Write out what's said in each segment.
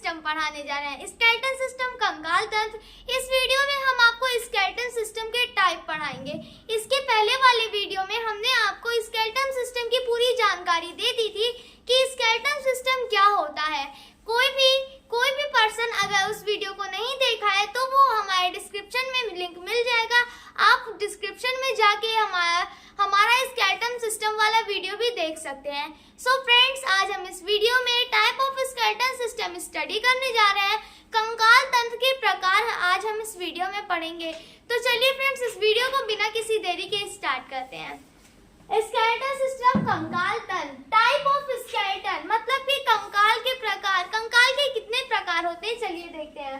System पढ़ाने जा रहे हैं, स्केलेटन सिस्टम, कंकाल तंत्र। इस वीडियो में हम आपको स्केलेटन सिस्टम के टाइप पढ़ाएंगे। इसके पहले वाले वीडियो में हमने आपको स्केलेटन सिस्टम की पूरी जानकारी दे दी थी कि स्केलेटन सिस्टम क्या होता है। कोई भी पर्सन अगर उस वीडियो को नहीं देखा है तो वो हमारे डिस्क्रिप्शन में लिंक मिल जाएगा, आप डिस्क्रिप्शन में जाके हमारा स्केलेटन सिस्टम वाला वीडियो भी देख सकते हैं। सो फ्रेंड्स, आज हम इस वीडियो में type of skeleton system study करने जा रहे हैं। कंकाल तंत्र के प्रकार आज हम इस वीडियो में पढ़ेंगे। तो चलिए फ्रेंड्स, इस वीडियो को बिना किसी देरी के स्टार्ट करते हैं। स्केलेटन सिस्टम, कंकाल तंत्र। टाइप ऑफ स्केलेटन मतलब कि कंकाल के प्रकार। कंकाल के कितने प्रकार होते हैं चलिए देखते हैं।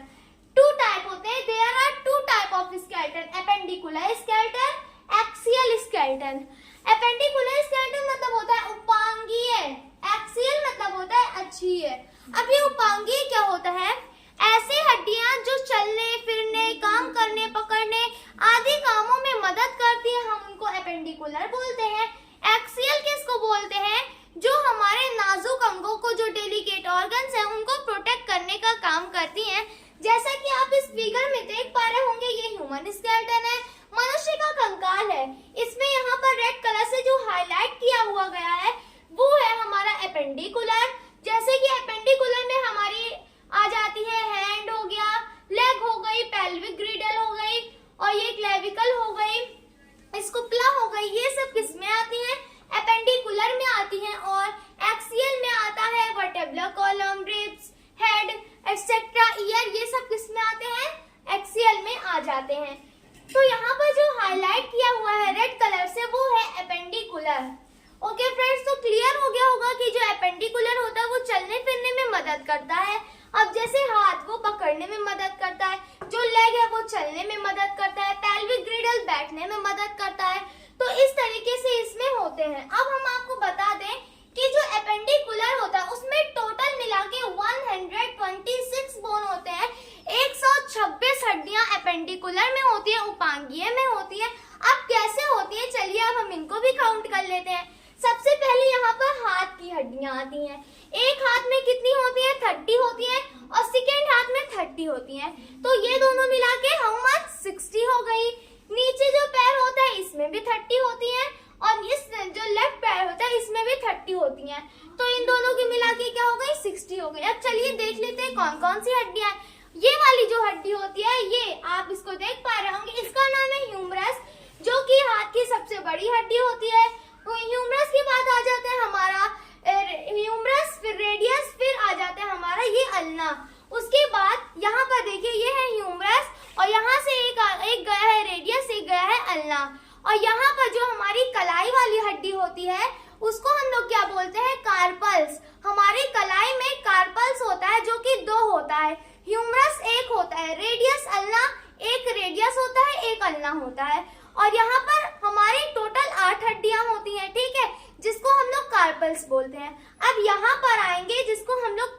2 टाइप होते हैं। There are 2 type of skeleton, appendicular skeleton, axial skeleton. Appendicular skeleton मतलब होता है उपांगीय, एक्सियल मतलब होता है अक्षीय। अब ये उपांगीय क्या होता है? ऐसी हड्डियां जो चलने फिरने, काम करने, पकड़ने आदि कामों में मदद करती है, हम उनको एपेंडिकुलर बोलते हैं। एक्सियल किसको बोलते हैं? जो हमारे नाजुक अंगों को, जो डेलिकेट ऑर्गन्स हैं, उनको प्रोटेक्ट करने का काम करती हैं। जैसा कि आप इस फिगर में देख पा रहे होंगे, ये ह्यूमन स्केलेटन है, मनुष्य का कंकाल है। इसमें यहाँ पर रेड कलर से जो हाईलाइट किया हुआ गया है वो है हमारा एपेंडिकुलर। जैसे कि एपेंडिकुलर में हमारी आ जाती है हैंड हो गया, लेग हो गई, पेल्विक ग्रिडल हो गई और ये क्लेविकल हो गई, स्कुपुला हो गई। ये सब किस में आती हैं? एपेंडिकुलर में आती हैं। और एक्सियल में आता है vertebral column, ribs, head etcetera, year, ये सब किस में आते हैं? एक्सियल में आ जाते हैं। तो यहाँ पर जो हाईलाइट किया हुआ है रेड कलर से वो है एपेंडिकुलर। ओके फ्रेंड्स, तो क्लियर हो गया होगा कि जो एपेंडिकुलर होता है वो चलने फिरने में मदद करता है। अब जैसे हाथ वो पकड़ने में मदद करता है, जो लेग है वो चलने में मदद करता है, पेल्विक ग्रिडल बैठने में मदद करता है। तो इस तरीके से इसमें होते हैं। अब हम आपको बता दें कि जो एपेंडिकुलर होता है उसमें टोटल मिला के 126 बोन होते हैं। 126 हड्डियां एपेंडिकुलर में होती है, उपांगीय में होती है। अब कैसे होती है चलिए अब हम इनको भी काउंट कर लेते हैं। सबसे पहले यहाँ पर हाथ की हड्डियां आती हैं। एक हाथ में कितनी होती है? 30 होती है और सेकेंड हाथ में 30 होती है। तो ये दोनों मिला के हाउ मच? 60 हो गई। नीचे जो पैर होता है इसमें भी 30 होती है और इस जो लेफ्ट पैर होता है इसमें भी 30 होती है। तो इन दोनों की मिला के क्या हो गई? 60 हो गई। अब चलिए देख लेते हैं कौन कौन सी हड्डियां। ये वाली जो हड्डी होती है, ये आप इसको देख पा रहे होंगे, इसका नाम है ह्यूमरस, जो कि हाथ की सबसे बड़ी हड्डी होती है। ह्यूमरस के बाद आ जाता है हमारा ह्यूमरस, फिर रेडियस, फिर आ जाता है हमारा ये अल्ना। उसके बाद यहाँ पर देखिए ये है ह्यूमरस और यहाँ से एक गया है रेडियस, एक गया है अल्ना। और यहाँ पर जो हमारी कलाई वाली हड्डी होती है उसको हम लोग क्या बोलते हैं? कार्पल्स। हमारी कलाई में कार्पल्स होता है जो कि 2 होता है। ह्यूमरस एक होता है, रेडियस अल्ना, एक रेडियस होता है, एक अल्ना होता है। और यहाँ पर हमारी टोटल 8 हड्डियां होती हैं, ठीक है, जिसको हम लोग कार्पल्स बोलते हैं। अब यहाँ पर आएंगे जिसको हम लोग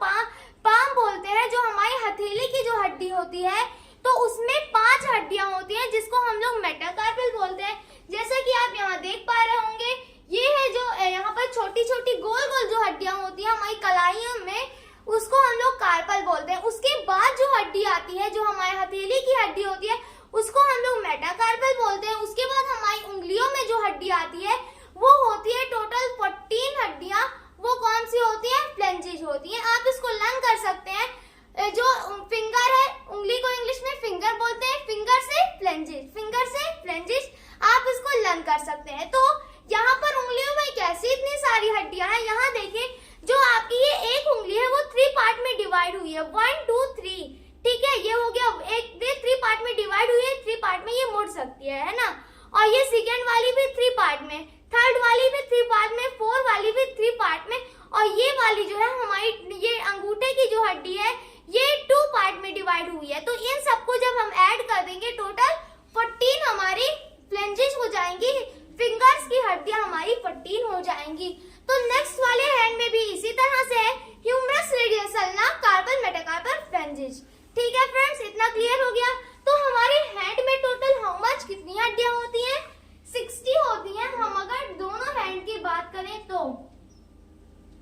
पाम बोलते हैं, जो हमारी हथेली की जो हड्डी होती है, तो उसमें 5 हड्डियां होती हैं जिसको हम लोग मेटाकार्पल बोलते हैं। जैसे कि आप यहाँ देख पा रहे होंगे, ये है जो यहाँ पर छोटी छोटी गोल गोल जो हड्डियां होती है हमारी कलाइयों में, उसको हम लोग कार्पल बोलते हैं। उसके बाद जो हड्डी आती है, जो हमारी हथेली की हड्डी होती है, उसको हम लोग मेटाकार्पल बोलते हैं। उसके बाद हमारी उंगलियों में जो हड्डी आती है वो होती है टोटल 14 हड्डियां। वो कौन सी होती है? फ्लेंजेस होती है। आप इसको लर्न कर सकते हैं। जो फिंगर है, उंगली को इंग्लिश में फिंगर बोलते हैं, फिंगर से फ्लेंजेस, फिंगर से फ्लेंजेस, आप इसको लर्न कर सकते हैं। तो यहाँ पर उंगलियों में कैसी इतनी सारी हड्डियां हैं, यहाँ देखिए, जो आपकी ये एक उंगली है वो 3 पार्ट में डिवाइड हुई है, 1 2 3, ठीक है, ये हो गया एक 3 पार्ट में डिवाइड हुई है, 3 पार्ट में ये मुड़ सकती है ना। और ये सेकेंड वाली भी 3 पार्ट में, थर्ड वाली भी 3 पार्ट में, 4 वाली भी 3 पार्ट में, और ये वाली जो है हमारी ये अंगूठे की जो हड्डी है ये 2 पार्ट में डिवाइड हुई है। तो इन सबको जब हम ऐड कर देंगे टोटल 14 हमारी फ्लेंजेस हो जाएंगी, फिंगर्स की हड्डियां हमारी 14 हो जाएंगी। तो नेक्स्ट वाले हैंड में भी इसी तरह से है, humerus, radius, ulna, carpal, metacarpal, phalanges. ठीक है फ्रेंड्स, इतना क्लियर हो गया। तो हमारे हैंड में टोटल हाउ मच कितनी हड्डियां होती हैं? 60 होती हैं। हम अगर दोनों हैंड की बात करें तो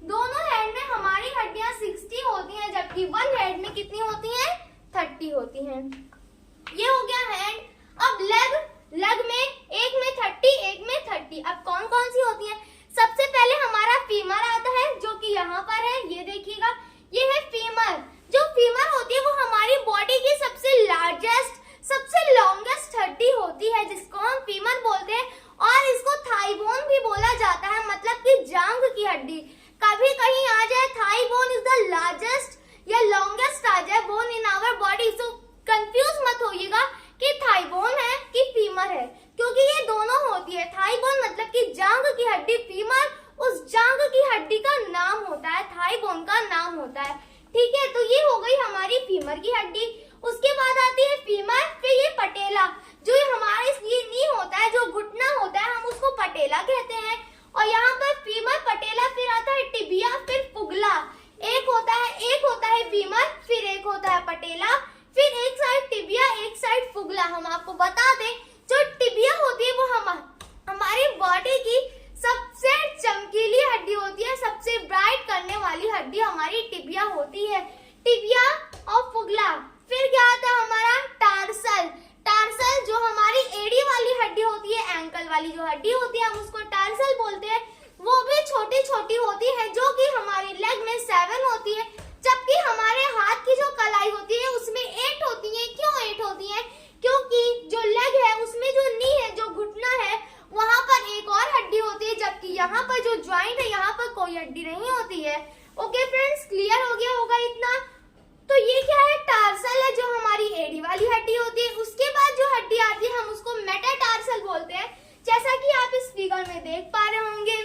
दोनों हैंड में हमारी हड्डियां 60 होती हैं, जबकि वन हैंड कितनी होती हैं? 30 होती हैं। ये हो गया हैंड। अब लेग में एक में 30, एक में 30। अब कौन कौन सी होती हैं? सबसे पहले हमारा फीमर आता है जो कि यहाँ पर है, ये देखिएगा, ये है फीमर। जो फीमर होती है वो हमारी बॉडी की सबसे लार्जेस्ट, सबसे लॉन्गेस्ट हड्डी होती है, जिसको हम फीमर बोलते हैं। और इसको थाई बोन भी बोला जाता है, मतलब कि जांघ की हड्डी। कभी कहीं आ जाए thigh bone is the largest या लॉन्गेस्ट आ जाए बोन इन आवर बॉडी, तो कंफ्यूज मत होइएगा कि थाई बोन है कि फीमर है, क्योंकि ये दोनों होती है। थाई बोन मतलब कि जांघ की हड्डी, फीमर उस जांघ की हड्डी का नाम होता है, थाई बोन का नाम होता है। ठीक है, तो ये हो गई हमारी फीमर की हड्डी। उसके बाद आती है फीमर, फिर ये पटेला, जो हमारा ये नी होता है, जो घुटना होता है, हम उसको पटेला कहते हैं। और यहाँ पर फीमर, पटेला, फिर आता है टिबिया, फिर पुगला। एक होता है फीमर, फिर एक होता है पटेला, फिर एक साइड टिबिया, एक साइड पुगला। हम आपको बता दें, जो टिबिया होती है वो हमारी बॉडी की सबसे चमकीली हड्डी होती है, सबसे ब्राइट करने वाली हड्डी हमारी टिबिया होती है, टिबिया और पुगला। फिर क्या आता है हमारा टार्सल। टार्सल जो हमारी एड़ी वाली हड्डी होती है, एंकल वाली जो हड्डी होती है, हम उसको टार्सल बोलते हैं। वो भी छोटी छोटी होती है, जो कि हमारी लेग में 7 होती है, जबकि हमारे हाथ की जो कलाई होती है उसमें 8 होती है। क्यों 8 होती है? क्योंकि जो लेग है उसमें जो नी है, जो घुटना है, वहाँ पर एक और हड्डी होती है, जबकि यहाँ पर जो ज्वाइंट है, यहाँ पर कोई हड्डी नहीं होती है। ओके फ्रेंड्स, क्लियर हो गया होगा इतना? तो ये क्या है? टार्सल है, जो हमारी एड़ी वाली हड्डी होती है। उसके बाद जो हड्डी आती है हम उसको मेटाटार्सल बोलते हैं, जैसा कि आप इस फिगर में देख पा रहे होंगे।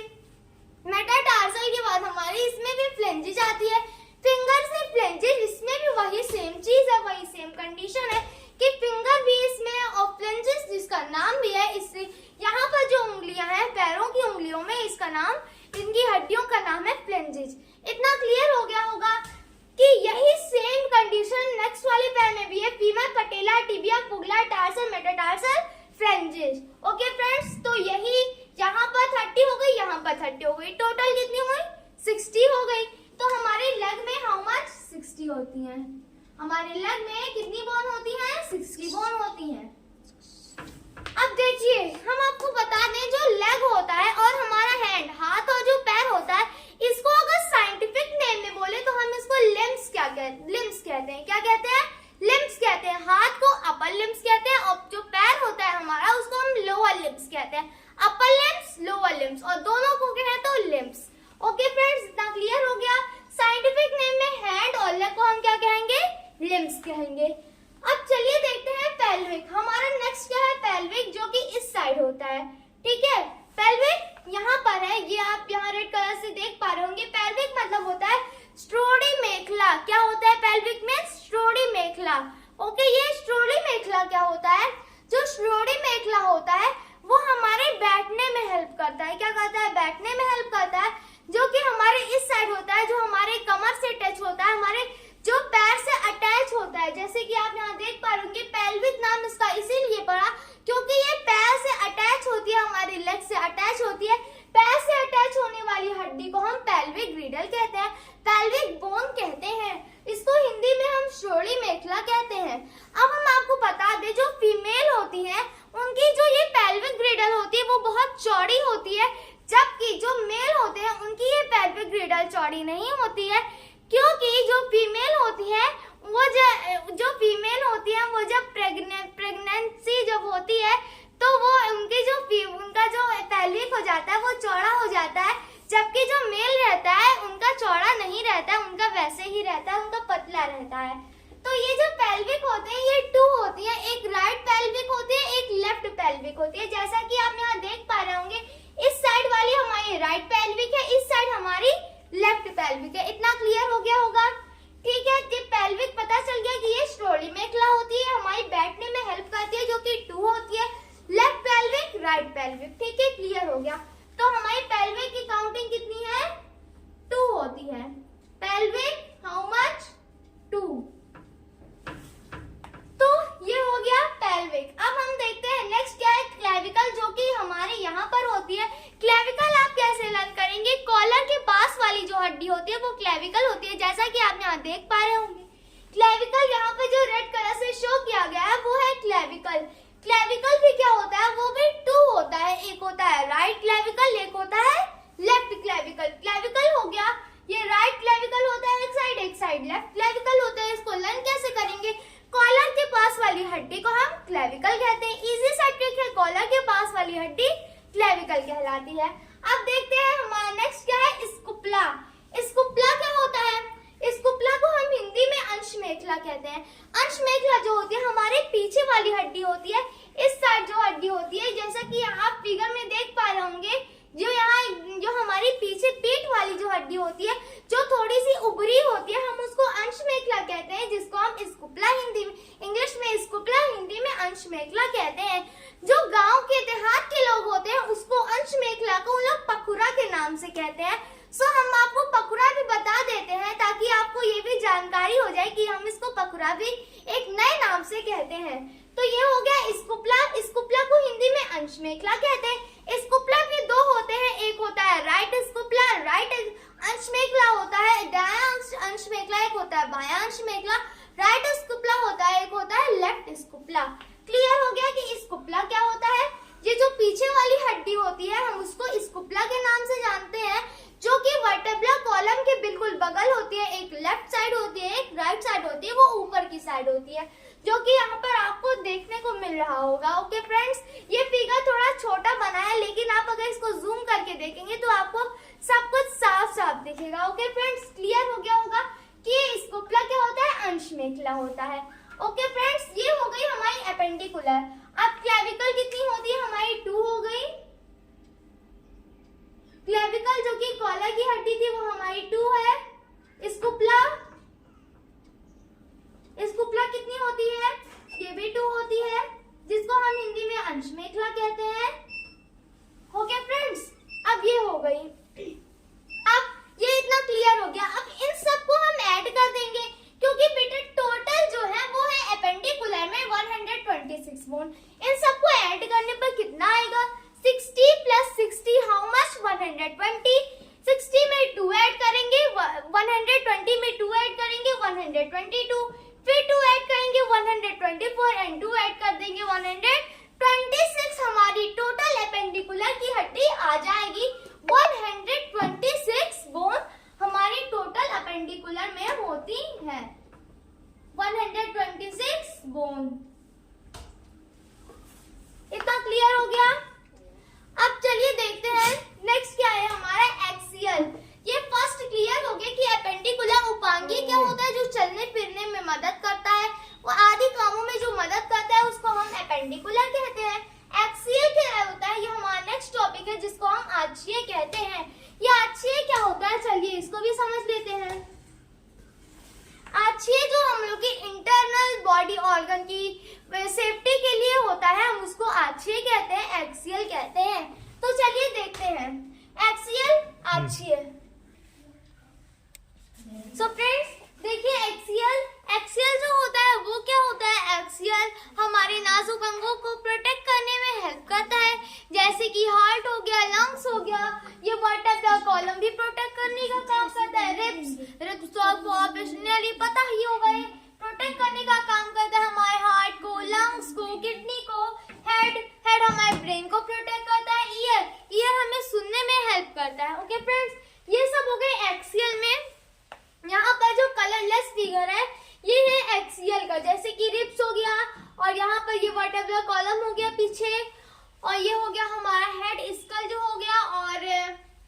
मेटाटार्सल के बाद हमारी इसमें भी फ्लेंजेस आती है, फिंगर से फ्लेंजेस, इसमें भी वही सेम चीज है, वही सेम कंडीशन है कि फिंगर भी इसमें और फ्लेंजेस जिसका नाम भी है, इससे यहाँ पर जो उंगलियां हैं, पैरों की उंगलियों में, इसका नाम, इनकी हड्डियों का नाम है फ्लेंजेस। इतना क्लियर हो गया होगा कि यही सेम कंडीशन नेक्स्ट वाले पैर में भी है, femur, patella, tibia, fibula, tarsal, metatarsal, phalanges. Okay friends, तो यही यहाँ पर 30 हो गई, यहाँ पर 30 हो गई, टोटल कितनी हुई? 60 हो गई। तो हमारे लेग में हाउ मच? 60 होती हैं। हमारे लेग में कितनी बोन होती हैं? 60 बोन होती हैं। अब देखिए, हम आपको बता दें, जो लेग होता है और हमारा हैंड, हाथ और जो पैर होता है, इसको अगर साइंटिफिक नेम में बोले तो हम इसको लिम्स कहते हैं। क्या कहते हैं? लिम्स कहते हैं। हाथ को अपर लिम्स कहते हैं, और जो पैर होता है हमारा, उसको हम लोअर लिम्स कहते हैं। अपर लिम्स, लोअर लिम्स, और दोनों को क्या कहते हैं? लिम्स। ओके फ्रेंड्स, इतना क्लियर हो गया? साइंटिफिक नेम में हैंड और लेग को हम क्या कहेंगे? लिम्स कहेंगे। अब चलिए देखते हैं पेल्विक। हमारा नेक्स्ट क्या है? पेल्विक, जो कि इस साइड होता है। ठीक है, पेल्विक यहाँ पर है, ये आप यहाँ रेड कलर से देख पा रहे होंगे। पेल्विक मतलब होता है स्ट्रोडी मेखला। क्या होता है पेल्विक में? स्ट्रोडी मेखला। ओके, ये स्ट्रोडी मेखला क्या होता है? जो स्ट्रोडी मेखला होता है वो हमारे बैठने में हेल्प करता है। क्या करता है? बैठने में हेल्प करता है, जो कि हमारे इस साइड होता है, जो हमारे कमर से टच होता है, हमारे जो पैर से अटैच होता है। जैसे कि आप यहाँ देख पा रहे होंगे, पेल्विक नाम इसका इसीलिए पड़ा क्योंकि ये पैर से अटैच होती है, हमारी लेग से अटैच होती है। पैर से अटैच होने वाली हड्डी को हम पेल्विक ग्रिडल कहते हैं, पेल्विक बोन कहते हैं। इसको हिंदी में हम श्रोणी मेखला कहते हैं। अब हम आपको बता दें, जो फीमेल होती है उनकी जो ये पेल्विक ग्रिडल होती है वो बहुत चौड़ी होती है, जबकि जो मेल होते हैं उनकी ये पेल्विक ग्रिडल चौड़ी नहीं होती है, क्योंकि जो फीमेल होती है वो जब प्रेगनेंसी जब होती है तो वो उनका जो पेल्विक हो जाता है वो चौड़ा हो जाता है, जबकि जो मेल रहता है उनका चौड़ा नहीं रहता है, उनका वैसे ही रहता है, उनका पतला रहता है। तो ये जो पेल्विक होते हैं ये 2 होती है, एक राइट पेल्विक होती है, एक लेफ्ट पेल्विक होती है। जैसा कि आप यहाँ देख पा रहे होंगे, इस साइड वाली हमारी राइट पेल्विक है, इस साइड हमारी लेफ्ट पेल्विक है। इतना क्लियर हो गया होगा? ठीक है, कि पेल्विक पता चल गया कि ये स्ट्रोली मेखला होती है, हमारी बैठने में हेल्प करती है, जो कि 2 होती है, लेफ्ट पेल्विक, राइट पेल्विक। ठीक है, क्लियर हो गया? तो हमारी पेल्विक की काउंटिंग कितनी है? 2 होती है। Pelvic how much? 2। तो ये हो गया पेल्विक। अब हम देखते हैं नेक्स्ट क्या है, क्लेविकल, जो कि हमारे यहाँ पर होती है। क्लेविकल आप कैसे लर्न करेंगे? कॉलर के पास वाली जो हड्डी होती है वो क्लेविकल होती है, जैसा कि आप यहाँ देख पा रहे होंगे। क्लेविकल यहाँ पे जो रेड कलर से शो किया गया है वो है क्लेविकल। क्लेविकल भी क्या होता है, वो भी टू होता है, एक होता है राइट क्लेविकल, एक होता है लेफ्ट क्लेविकल। क्लेविकल हो गया, ये राइट क्लेविकल होता है एक साइड लेफ्ट क्लेविकल होता है। इसको लर्न कैसे करेंगे, कॉलर के पास वाली हड्डी को हम क्लेविकल कहते हैं। इजी सा ट्रिक है, कॉलर के पास वाली हड्डी क्लेविकल कहलाती है। अब देखते हैं हमारा नेक्स्ट क्या है, स्कुपुला। स्कुपुला क्या होता है, स्कुपुला को हम हिंदी में अंश मेखला कहते हैं। अंश मेखला जो होती है हमारे पीछे वाली हड्डी होती है, इस साइड जो हड्डी होती है, जैसा कि आप फिगर में देख पा रहे होंगे, जो यहाँ जो हमारी पीछे पीठ वाली जो हड्डी होती है जो थोड़ी सी उभरी होती है, हम उसको अंश मेखला कहते हैं, जिसको हम स्कुपुला हिंदी में, इंग्लिश में स्कुपुला, हिंदी में अंश मेखला कहते हैं। जो गांव के देहात के लोग होते हैं उसको अंश मेखला को उन लोग पखुरा के नाम से कहते हैं। सो हम आपको पखुरा भी बता देते हैं ताकि आपको ये भी जानकारी हो जाए कि हम इसको पखुरा भी एक नए नाम से कहते हैं। तो ये हो गया स्कुपुला। स्कुपुला को हिंदी में अंश मेखला कहते हैं। स्कुपुला के दो होते हैं, एक होता है राइट स्कुपुला, राइट अंश मेखला होता है, दायां अंश मेखला एक होता है बायां अंश मेखला। राइट स्कुपुला होता है, एक होता है लेफ्ट स्कुपुला। क्लियर हो गया कि स्कुपुला क्या होता है। ये जो पीछे वाली हड्डी होती है हम उसको स्कुपुला के नाम से जानते हैं, जो कि वर्टेब्रल कॉलम के बिल्कुल बगल होती है। एक लेफ्ट साइड होती है, एक राइट साइड होती है, वो ऊपर की साइड होती है, जो कि यहाँ पर आपको देखने को मिल रहा होगा। ओके फ्रेंड्स, ये फिगर थोड़ा छोटा बना है, लेकिन आप अगर इसको जूम करके देखेंगे तो आपको सब कुछ साफ साफ दिखेगा। ओके फ्रेंड्स, क्लियर हो गया होगा कि स्कुपुला क्या होता है, अंश मेखला होता है। ओके फ्रेंड्स, ये हो गई हमारी एपेंडिकुलर। अब क्लेविकल कितनी होती है हमारी, 2 हो गई। क्लेविकल जो कि कॉलर की हड्डी थी वो हमारी 2 है। स्कुपुला, स्कुपुला कितनी होती है, ये भी 2 होती है, जिसको हम हिंदी में अंश मेखला कहते हैं। ओके फ्रेंड्स, अब ये हो गई। अब ये इतना क्लियर हो गया। अब इन सबको हम ऐड कर देंगे, क्योंकि बेटा टोटल जो है वो है एपेंडिकुलर में 126 बोन। इन सबको ऐड करने पर कितना आएगा, 60 प्लस 60 हाउ मच, 120। 60 में 2 ऐड करेंगे, 120 में 2 ऐड करेंगे, 122। फिर 2 ऐड करेंगे 124 एंड 2 ऐड कर देंगे 126। हमारी टोटल एपेंडिकुलर की हड्डी आ जाएगी 126 बोन हमारी टोटल एपेंडिकुलर में होती है, 126 बोन। इतना क्लियर हो गया। अब चलिए देखते हैं नेक्स्ट क्या है हमारा एक्सियल। ये फर्स्ट क्लियर हो गया कि एपेंडिकुलर उपांगी क्या होता है, जो चलने फिरने में मदद करता है, वो आदि कामों में जो मदद करता है उसको हम एपेंडिकुलर कहते हैं। एक्सियल क्या होता है, ये हमारा नेक्स्ट टॉपिक है जिसको हम आक्षीय कहते हैं। ये आक्षीय क्या होता है, चलिए इसको भी समझ लेते हैं। आक्षीय जो हम लोग की इंटरनल बॉडी ऑर्गन की सेफ्टी के लिए होता है, हम उसको आक्षीय कहते हैं, एक्सियल कहते हैं। तो चलिए देखते हैं एक्सियल, आक्षीय। सो फ्रेंड्स देखिए, एक्सियल जो होता है वो क्या होता है, एक्सियल हमारे नाजुक अंगों को प्रोटेक्ट करने में हेल्प करता है, जैसे कि हार्ट हो गया, लंग्स हो गया। ये वर्टेब्रल कॉलम भी प्रोटेक्ट करने का काम करता है। रिब्स तो आपको ऑब्वियसली पता ही होगा, प्रोटेक्ट करने का काम करता है हमारे हार्ट को, लंग्स को, किडनी को। हेड हमारे ब्रेन को प्रोटेक्ट करता है। ईयर हमें सुनने में हेल्प करता है। ओके फ्रेंड्स, ये सब हो गए एक्सियल में। यहाँ पर जो कलरलेस फिगर है ये है एक्सियल का, जैसे कि रिब्स हो गया, और यहाँ पर ये वर्टेब्रल कॉलम हो गया पीछे, और ये हो गया हमारा हेड, स्कल जो हो गया, और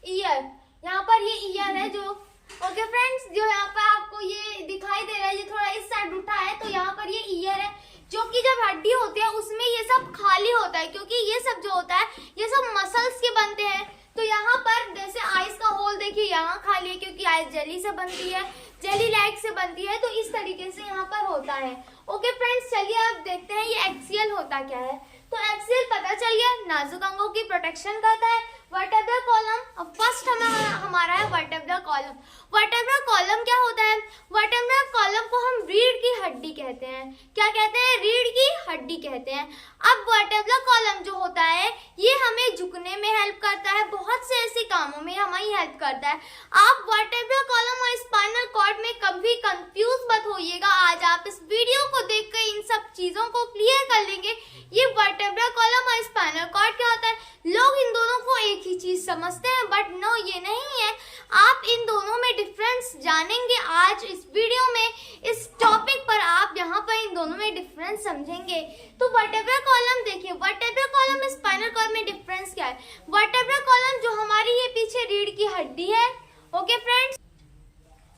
ईयर। यहाँ पर ये ईयर है जो, ओके फ्रेंड्स, जो यहाँ पर आपको ये दिखाई दे रहा है, ये थोड़ा इस साइड उठा है, तो यहाँ पर ये ईयर है, जो कि जब हड्डी होती है उसमें ये सब खाली होता है, क्योंकि ये सब जो होता है ये सब मसल्स के बनते हैं। तो यहाँ पर जैसे आइस का होल देखिए, यहाँ खाली है क्योंकि आइस जेली से बनती है, जेली लाइक से बनती है, तो इस तरीके से यहाँ पर होता है। ओके फ्रेंड्स, चलिए अब देखते हैं ये एक्सियल होता क्या है। तो एक्सियल पता चल गया, नाजुक अंगों की प्रोटेक्शन करता है। वर्टेब्रल कॉलम, अब फर्स्ट हमारा है vertebral vertebra column. Vertebra column क्या होता है? वर्टेब्रा कॉलम को हम रीढ़ की हड्डी कहते हैं। क्या कहते हैं? रीढ़ की हड्डी कहते हैं। अब वर्टेब्रा कॉलम जो होता है ये हमें झुकने में हेल्प करता है, बहुत से ऐसे कामों में हमारी हेल्प करता है। आप वर्टेब्रा कॉलम और स्पाइनल कॉर्ड में कभी कंफ्यूज मत होइएगा। आज आप इस वीडियो को देखकर इन सब चीजों को क्लियर कर लेंगे। ये वर्टेब्रा कॉलम और स्पाइनल कॉर्ड क्या होता है? लोग इन दोनों को एक ही चीज समझते हैं, बट नो, ये नहीं है। आप इन दोनों में डिफरेंस जानेंगे आज इस वीडियो में। इस टॉपिक पर आप यहाँ पर इन दोनों में डिफरेंस समझेंगे। तो वर्टेब्रा कॉलम देखिए, वर्टेब्रा कॉलम में स्पाइनल कॉर्ड में डिफरेंस क्या है? वर्टेब्रा कॉलम जो हमारी ये पीछे रीढ़ की हड्डी है। ओके फ्रेंड्स,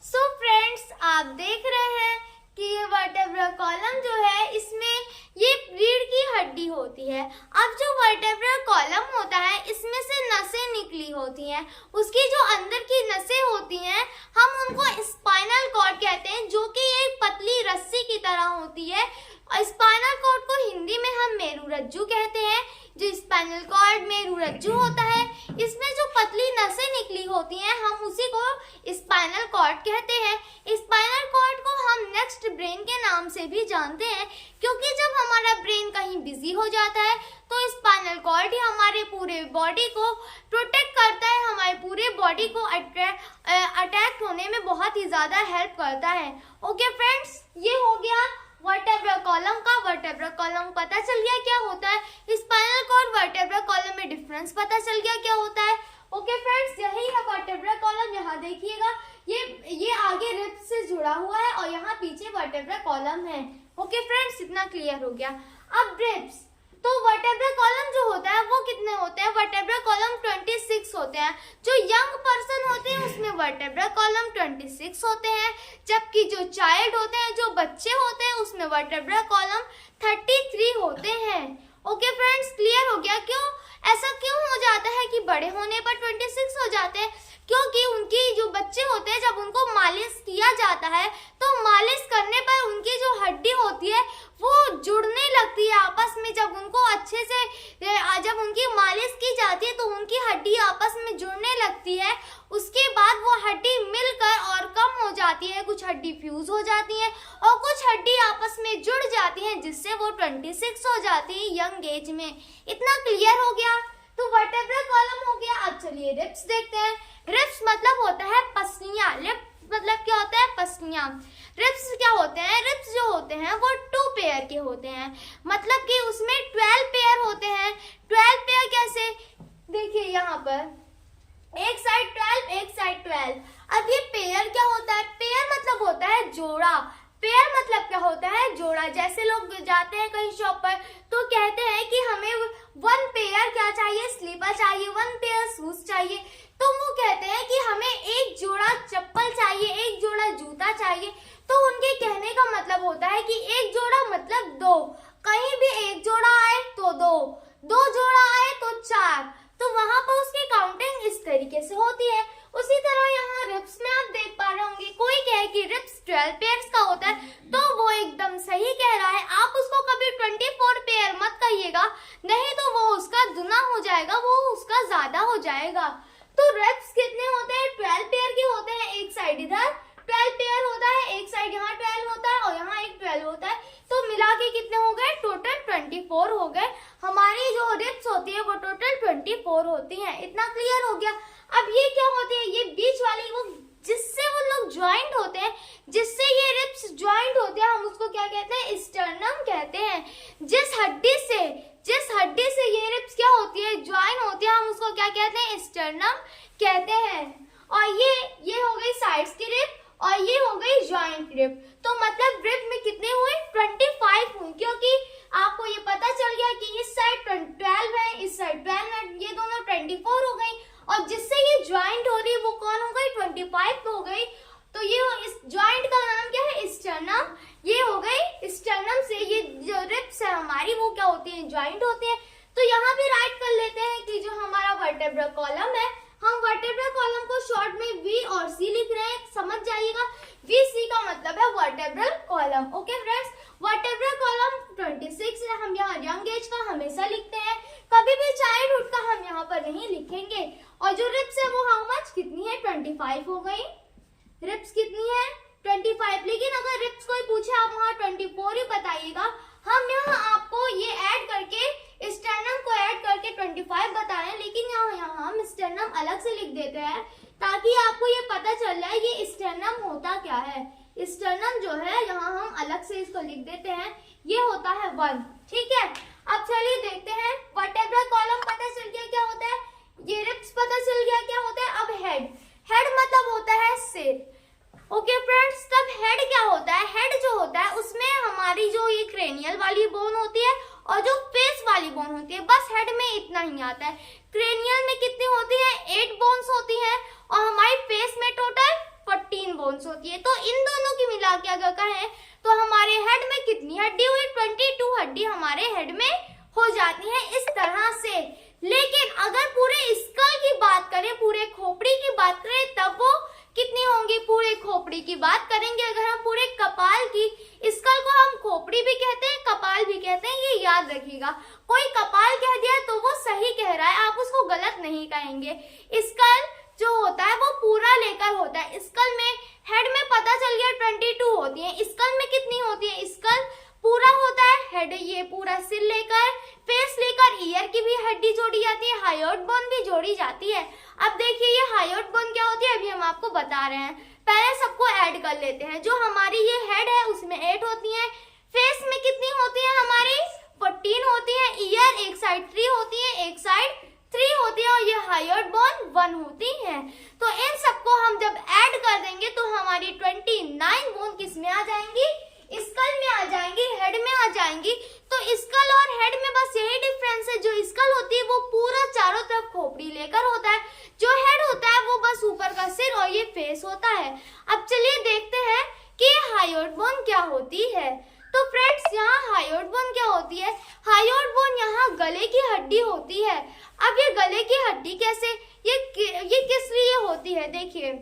सो फ्रेंड्स आप देख रहे हैं कि ये वर्टेब्रा कॉलम जो है इसमें ये रीढ़ की हड्डी होती है। अब जो वर्टेब्रा कॉलम होता है इसमें से नसें निकली होती हैं। उसकी जो अंदर की नसें होती हैं हम उनको स्पाइनल कॉर्ड कहते हैं, जो कि एक पतली रस्सी की तरह होती है। और स्पाइनल कॉर्ड को हिंदी में हम मेरुरज्जु कहते हैं। जो स्पाइनल कॉर्ड मेरुरज्जु होता है इसमें जो पतली नसें निकली होती हैं हम उसी को स्पाइनल कॉर्ड कहते हैं। स्पाइनल कॉर्ड को हम नेक्स्ट ब्रेन के नाम से भी जानते हैं, क्योंकि जब हमारा ब्रेन कहीं बिजी हो जाता है तो स्पाइनल कॉर्ड ही हमारे पूरे बॉडी को प्रोटेक्ट करता है, हमारे पूरे बॉडी को अटैक होने में बहुत ही ज्यादा हेल्प करता है। ओके फ्रेंड्स, ये हो गया वर्टेब्रा कॉलम का। वर्टेब्रा कॉलम पता चल गया क्या होता है। स्पाइनल कॉर्ड वर्टेब्रा कॉलम में डिफरेंस पता चल गया क्या होता है। ओके फ्रेंड्स, यही है वर्टेब्रा कॉलम। यहाँ देखिएगा ये आगे रिब्स से जुड़ा हुआ है और यहाँ पीछे वर्टेब्रा कॉलम है। ओके फ्रेंड्स, इतना क्लियर हो गया। अब रिब्स, तो वर्टेब्रा कॉलम जो होता है वो कितने होते हैं? वर्टेब्रा कॉलम 26 होते हैं। जो यंग पर्सन होते हैं उसमें वर्टेब्रा कॉलम 26 होते हैं, जबकि जो चाइल्ड होते हैं, जो बच्चे होते हैं, उसमें वर्टेब्रा कॉलम 33 होते हैं। ओके फ्रेंड्स, क्लियर हो गया। क्यों ऐसा क्यों हो जाता है कि बड़े होने पर 26 हो जाते हैं? क्योंकि उनकी जो बच्चे होते हैं जब उनको मालिश किया जाता है तो मालिश करने पर उनकी जो हड्डी होती है वो जुड़ने लगती है आपस में। जब उनको अच्छे से जब उनकी मालिश की जाती है तो उनकी हड्डी आपस में जुड़ने लगती है। उसके बाद वो हड्डी मिलकर और कम हो जाती है, कुछ हड्डी फ्यूज हो जाती है और कुछ हड्डी आपस में जुड़ जाती है, जिससे वो 26 हो जाती है यंग एज में। इतना क्लियर हो गया। तो वर्टेब्रा कॉलम हो गया। अब चलिए रिब्स देखते हैं। रिब्स मतलब होता है पसलियां। रिब्स मतलब क्या होता है? पसलियां। रिब्स क्या होते हैं? रिब्स जो होते हैं वो 2 पेयर के होते हैं, मतलब कि उसमें 12 पेयर होते हैं। 12 पेयर कैसे? देखिए यहाँ पर एक साइड 12, एक साइड 12। अब ये पेयर क्या होता है? पेयर मतलब होता है जोड़ा। पेयर मतलब क्या होता है? जोड़ा। जैसे लोग जाते हैं कहीं शॉप पर तो कहते हैं कि हमें 1 पेयर क्या चाहिए? स्लीपर चाहिए, 1 पेयर शूज चाहिए। तो वो कहते हैं कि हमें एक जोड़ा चप्पल चाहिए, एक जोड़ा जूता चाहिए। तो उनके कहने का मतलब होता है कि एक जोड़ा मतलब 2, कहीं भी एक जोड़ा आए तो 2, 2 जोड़ा आए तो 4। तो वहां पर उसकी काउंटिंग इस तरीके से होती है। उसी तरह यहाँ रिब्स में आप देख पा रहे होंगे, कोई कहे कि रिब्स 12 पेयर्स का होता है तो वो एकदम सही कह रहा है। आप उसको कभी 24 पेयर मत कहिएगा, नहीं तो वो उसका दुना हो जाएगा, वो उसका ज्यादा हो जाएगा। तो रिब्स कितने होते हैं? 12 पेयर के होते हैं। एक साइड इधर 12 पेयर होता है, एक साइड यहाँ 12 होता है और यहाँ एक 12 होता है। तो मिला के कितने हो गए? टोटल 24 हो गए। हमारी जो रिब्स होती है वो टोटल 24 होती है। इतना क्लियर हो गया। अब ये क्या होती है? ये बीच वाली वो जिससे वो लोग ज्वाइंट होते हैं, जिससे ये रिब्स ज्वाइंट होते हैं, हम उसको क्या कहते हैं? स्टर्नम कहते हैं। जिस हड्डी से ये रिब्स क्या होती है? ज्वाइन होती है, हम उसको क्या कहते हैं? स्टर्नम कहते हैं। और ये हो गई साइड्स की रिब और ये हो गई ज्वाइंट रिब। तो मतलब रिब में कितने हुए? 25 हुए, क्योंकि आपको ये पता चल गया कि इस साइड 12 है, इस साइड 12 है, ये दोनों 24 हो गई। और जिससे ये ज्वाइंट हो रही है वो कौन हो गई? 25 हो गई। तो ये इस ज्वाइंट का नाम क्या है? स्टर्नम। ये हो गई स्टर्नम से ये जो रिब्स है हमारी वो क्या होती है? ज्वाइंट होती है। तो यहाँ भी राइट कर लेते हैं कि जो हमारा वर्टेब्रा कॉलम है, हम वर्टेब्रा कॉलम को शॉर्ट में वी और सी लिख रहे हैं, समझ जाइएगा। वी सी का मतलब है vertebral column. Okay friends, vertebra column 26 है। हम यहाँ यंग एज का हमेशा लिखते हैं, कभी भी चाइल्डहुड का हम यहाँ पर नहीं लिखेंगे। और जो रिब्स है वो हाउ मच कितनी है 25 हो गई। रिब्स कितनी है 25। लेकिन अगर रिब्स कोई पूछे आप वहाँ 24 ही बताइएगा। हम यहाँ आपको ये ऐड करके स्टेरनम को ऐड करके 25 बताएं, लेकिन यहाँ हम स्टेरनम अलग से लिख देते हैं ताकि आपको ये पता चल जाए ये स्टेरनम होता क्या है। स्टेरनम जो है यहाँ हम अलग से इसको लिख देते हैं, ये होता है 1। ठीक है, अब चलिए देखते हैं वर्टेब्रल कॉलम पता चल गया क्या होता है, ये रिब्स पता चल गया क्या होता है। अब हेड मतलब होता है सिर। ओके फ्रेंड्स, तब हेड क्या होता है, हेड जो होता है उसमें हमारी जो ये क्रेनियल वाली बोन होती है और जो फेस वाली बोन होती है, बस हेड में इतना ही आता है। क्रेनियल में कितनी होती है 8 बोन्स होती है और हमारी फेस में टोटल 14 बोन्स होती है। तो इन दोनों की मिला के अगर कहें तो हमारे हेड में कितनी हड्डी हुई 22 हड्डी हमारे हेड में हो जाती है इस तरह से। लेकिन अगर पूरे स्कल की बात करें, पूरे खोपड़ी की बात करें, तब वो कितनी होंगी, पूरे खोपड़ी की बात करेंगे। अगर हम पूरे कपाल की, स्कल को हम खोपड़ी भी कहते हैं कपाल भी कहते हैं, ये याद रखिएगा। कोई कपाल कह दिया तो वो सही कह रहा है, आप उसको गलत नहीं कहेंगे। स्कल जो होता है वो पूरा लेकर होता है। स्कल में हेड में पता चल गया 22 होती है, स्कल में कितनी होती है, स्कल पूरा होता है, हेड ये पूरा सिर लेकर, फेस लेकर, ईयर की भी हड्डी जोड़ी जाती है, हायोइड बोन भी जोड़ी जाती है। अब देखिए ये हायोइड बोन क्या होती है, अभी हम आपको बता रहे हैं। पहले सबको ऐड कर लेते हैं। जो हमारी ये हेड है उसमें 8 होती है, फेस में कितनी होती है हमारी 14 होती है, ईयर एक साइड 3 होती है, एक साइड 3 होती है, और ये हायोइड बोन 1 होती है। तो इन सबको हम जब ऐड कर देंगे तो हमारी 29 बोन किस में आ जाएंगी, स्कल में आ जाएंगी, हेड में आ जाएंगी। तो स्कल और हेड में बस यही डिफरेंस है, जो स्कल होती है वो पूरा चारों तरफ खोपड़ी लेकर होता है, जो हेड होता है वो बस ऊपर का सिर और ये फेस होता है। अब चलिए देखते हैं कि हायोइड बोन क्या होती है। तो फ्रेंड्स यहाँ हायोइड बोन क्या होती है, हायोइड बोन यहाँ गले की हड्डी होती है। अब ये गले की हड्डी कैसे, ये किस लिए होती है, देखिए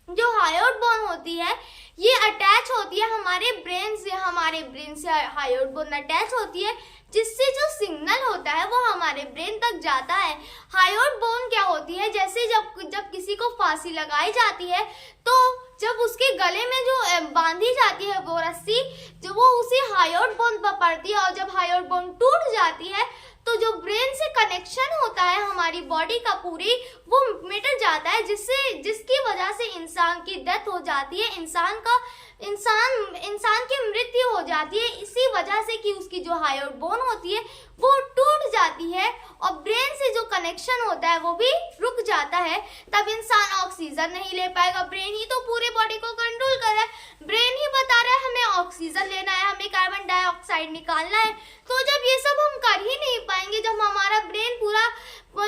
जो हायोइड बोन होती है ये अटैच होती है हमारे ब्रेन से हायोइड बोन अटैच होती है, जिससे जो सिग्नल होता है वो हमारे ब्रेन तक जाता है। हायोइड बोन क्या होती है, जैसे जब किसी को फांसी लगाई जाती है तो जब उसके गले में जो बांधी जाती है वो रस्सी, जो वो उसी हायोइड बोन पर पड़ती है, और जब हायोइड बोन टूट जाती है तो जो ब्रेन से कनेक्शन होता है हमारी बॉडी का पूरी, वो मिट जाता है, जिसकी वजह से इंसान की डेथ हो जाती है, इंसान की मृत्यु हो जाती है, इसी वजह से कि उसकी जो हायोइड बोन होती है वो टूट जाती है और ब्रेन से जो कनेक्शन होता है वो भी रुक जाता है। तब इंसान ऑक्सीजन नहीं ले पाएगा, ब्रेन ही तो पूरे बॉडी को कंट्रोल कर रहा है, ब्रेन ही बता रहा है हमें ऑक्सीजन लेना है, हमें कार्बन डाइऑक्साइड निकालना है। तो जब ये सब हम कर ही नहीं पाएंगे, जब हमारा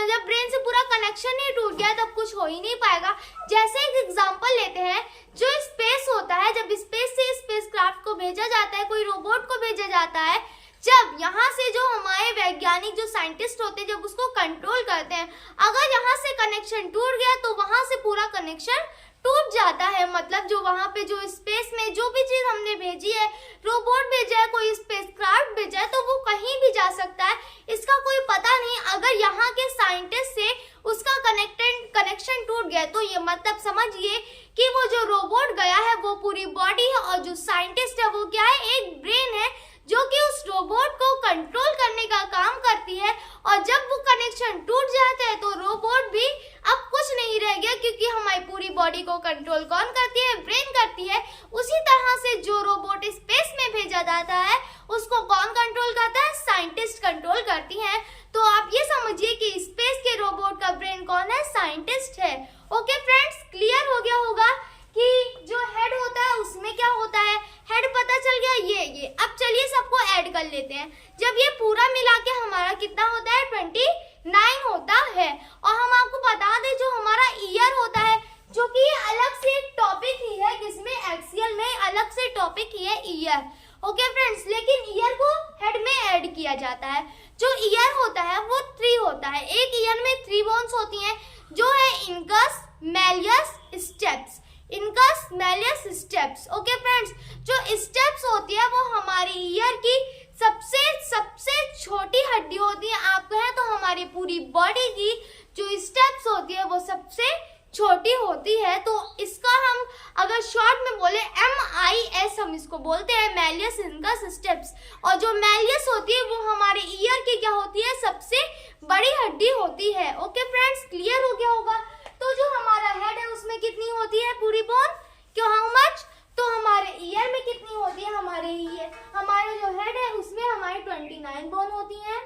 जब ब्रेन से पूरा कनेक्शन ही टूट गया, तब कुछ हो ही नहीं पाएगा। जैसे एक एग्जांपल लेते हैं, जो स्पेस होता है, जब स्पेस से स्पेसक्राफ्ट को भेजा जाता है, कोई रोबोट को भेजा जाता है, जब यहाँ से जो हमारे वैज्ञानिक जो साइंटिस्ट होते हैं जब उसको कंट्रोल करते हैं, अगर यहाँ से कनेक्शन टूट गया तो वहां से पूरा कनेक्शन टूट जाता है। मतलब जो वहां पे जो स्पेस में जो भी चीज हमने भेजी है, रोबोट भेजा है, कोई स्पेसक्राफ्ट भेजा है, तो वो कहीं भी जा सकता है, इसका कोई पता नहीं। अगर यहाँ के साइंटिस्ट से उसका कनेक्शन टूट गया तो ये मतलब समझिए कि वो जो रोबोट गया है वो पूरी बॉडी है, और जो साइंटिस्ट है वो क्या है, एक ब्रेन है जो कि उस रोबोट को कंट्रोल करने का काम करती है। और जब वो कनेक्शन टूट जाता है तो रोबोट भी अब कुछ नहीं रह गया, क्योंकि हमारी पूरी बॉडी को कंट्रोल कौन करती है, ब्रेन करती है। उसी तरह से जो रोबोट स्पेस में भेजा जाता है उसको कौन कंट्रोल करता है, साइंटिस्ट कंट्रोल करती है। तो आप ये समझिए कि स्पेस के रोबोट का ब्रेन कौन है, साइंटिस्ट है। ओके फ्रेंड्स, क्लियर हो गया होगा कि जो हेड होता है उसमें क्या होता है, हेड पता चल गया ये। अब चलिए सबको ऐड कर लेते हैं। जब ये पूरा मिला के हमारा कितना होता है 29 होता है। और हम आपको बता दें जो हमारा ईयर होता है, जो कि अलग से एक टॉपिक ही है, जिसमें एक्सियल में अलग से टॉपिक ही है ईयर। ओके फ्रेंड्स, लेकिन ईयर को हेड में ऐड किया जाता है। जो ईयर होता है वो 3 होता है, एक ईयर में 3 बोन्स होती हैं, जो है incus, malleus, steps. Incus, malleus, steps. Okay friends, जो स्टेप्स होती है वो हमारी ईयर की सबसे छोटी हड्डी होती है। आप कहें तो हमारी पूरी बॉडी की जो स्टेप्स होती है वो सबसे छोटी होती है। तो इसका हम अगर शॉर्ट में बोले MIS हम इसको बोलते हैं, मैलियस इंकस स्टेप्स। और जो मैलियस होती है वो हमारे ईयर की क्या होती है, सबसे बड़ी हड्डी होती है। ओके फ्रेंड्स, क्लियर हो गया होगा। तो जो हमारा हेड है उसमें कितनी होती है पूरी बोन, क्यों हाउ मच, तो हमारे ईयर में कितनी होती है, हमारे जो हेड है उसमें हमारी 29 बोन होती हैं।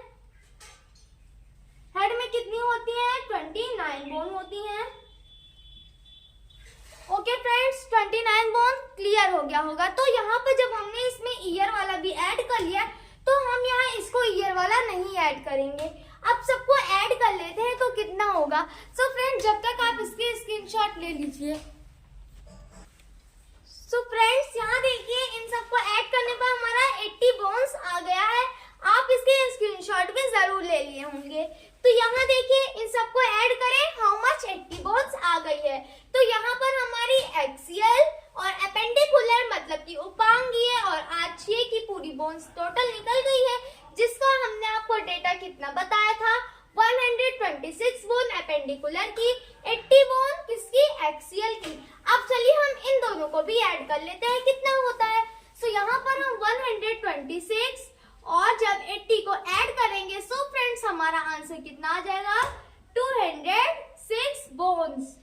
हेड में कितनी होती है, 29 बोन होती हैं। ओके फ्रेंड्स, 29 बोन क्लियर हो गया होगा। तो यहाँ पर जब हमने इसमें ईयर वाला भी ऐड कर लिया तो हम यहाँ इसको ईयर वाला नहीं ऐड करेंगे। अब सबको ऐड कर लेते हैं तो कितना होगा। सो फ्रेंड्स, जब तक आप इसके स्क्रीनशॉट ले लीजिए। सो फ्रेंड्स, यहाँ देखिए इन सबको ऐड करने पर हमारा 80 बोन्स आ गया है। आप इसके स्क्रीनशॉट भी जरूर ले लिए होंगे। तो यहाँ देखिए इन सबको ऐड करें, हाउ मच 80 बोन्स आ गई है। तो यहाँ पर हमारी एक्सियल और एपेंडिकुलर मतलब कि उपांगीय और आछिए की पूरी बोन्स टोटल निकल गई है, जिसका हमने आपको डेटा कितना बताया था, 126 बोन एपेंडिकुलर की, 80 बोन किसकी, एक्सियल की। अब चलिए हम इन दोनों को भी ऐड कर लेते हैं, कितना होता है। सो यहाँ पर हम 126 और जब 80 को ऐड करेंगे सो फ्रेंड्स हमारा आंसर कितना आ जाएगा, 206 बोन्स।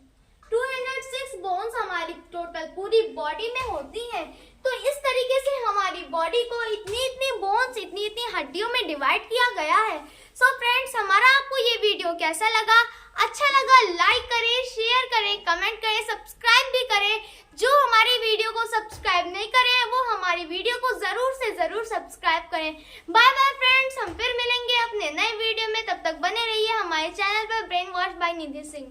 206 बोन्स हमारी टोटल पूरी बॉडी में होती हैं। तो इस तरीके से हमारी बॉडी को इतनी बोन्स, इतनी हड्डियों में डिवाइड किया गया है। सो फ्रेंड्स, हमारा आपको ये वीडियो कैसा लगा, अच्छा लगा लाइक करें, शेयर करें, कमेंट करें, सब्सक्राइब भी करें। जो हमारी वीडियो को सब्सक्राइब नहीं करे वो हमारी वीडियो को जरूर से जरूर सब्सक्राइब करें। बाय बाय फ्रेंड्स, हम फिर मिलेंगे अपने नए वीडियो में। तब तक बने रहिए हमारे चैनल पर ब्रेन वॉश बाय निधि सिंह।